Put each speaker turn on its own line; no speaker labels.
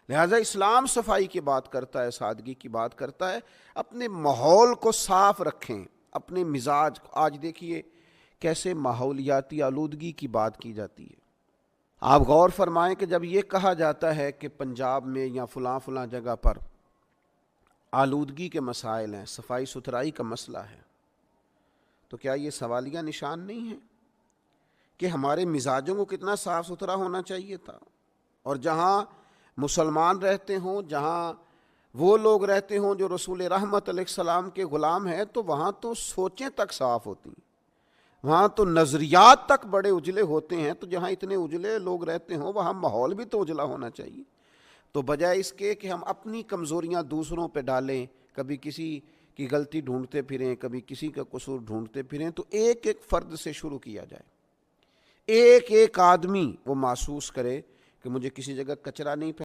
लिहाजा इस्लाम सफाई की बात करता है, सादगी की बात करता है। अपने माहौल को साफ रखें, अपने मिजाज को। आज देखिए कैसे माहौलियाती आलूदगी की बात की जाती है। आप गौर फरमाएं कि जब ये कहा जाता है कि पंजाब में या फलां फलां जगह पर आलूदगी के मसाइल हैं, सफाई सुथराई का मसला है, तो क्या ये सवालिया निशान नहीं है कि हमारे मिजाजों को कितना साफ सुथरा होना चाहिए था? और जहाँ मुसलमान रहते हों, जहाँ वो लोग रहते हों जो रसूल रहमत अलैहिस्सलाम के ग़ुलाम हैं, तो वहाँ तो सोचें तक साफ होती, वहाँ तो नज़रियात तक बड़े उजले होते हैं। तो जहाँ इतने उजले लोग रहते हों वहाँ माहौल भी तो उजला होना चाहिए। तो बजाय इसके कि हम अपनी कमज़ोरियाँ दूसरों पे डालें, कभी किसी की गलती ढूंढते फिरें, कभी किसी का कसूर ढूंढते फिरें, तो एक एक फ़र्द से शुरू किया जाए। एक एक आदमी वो महसूस करे कि मुझे किसी जगह कचरा नहीं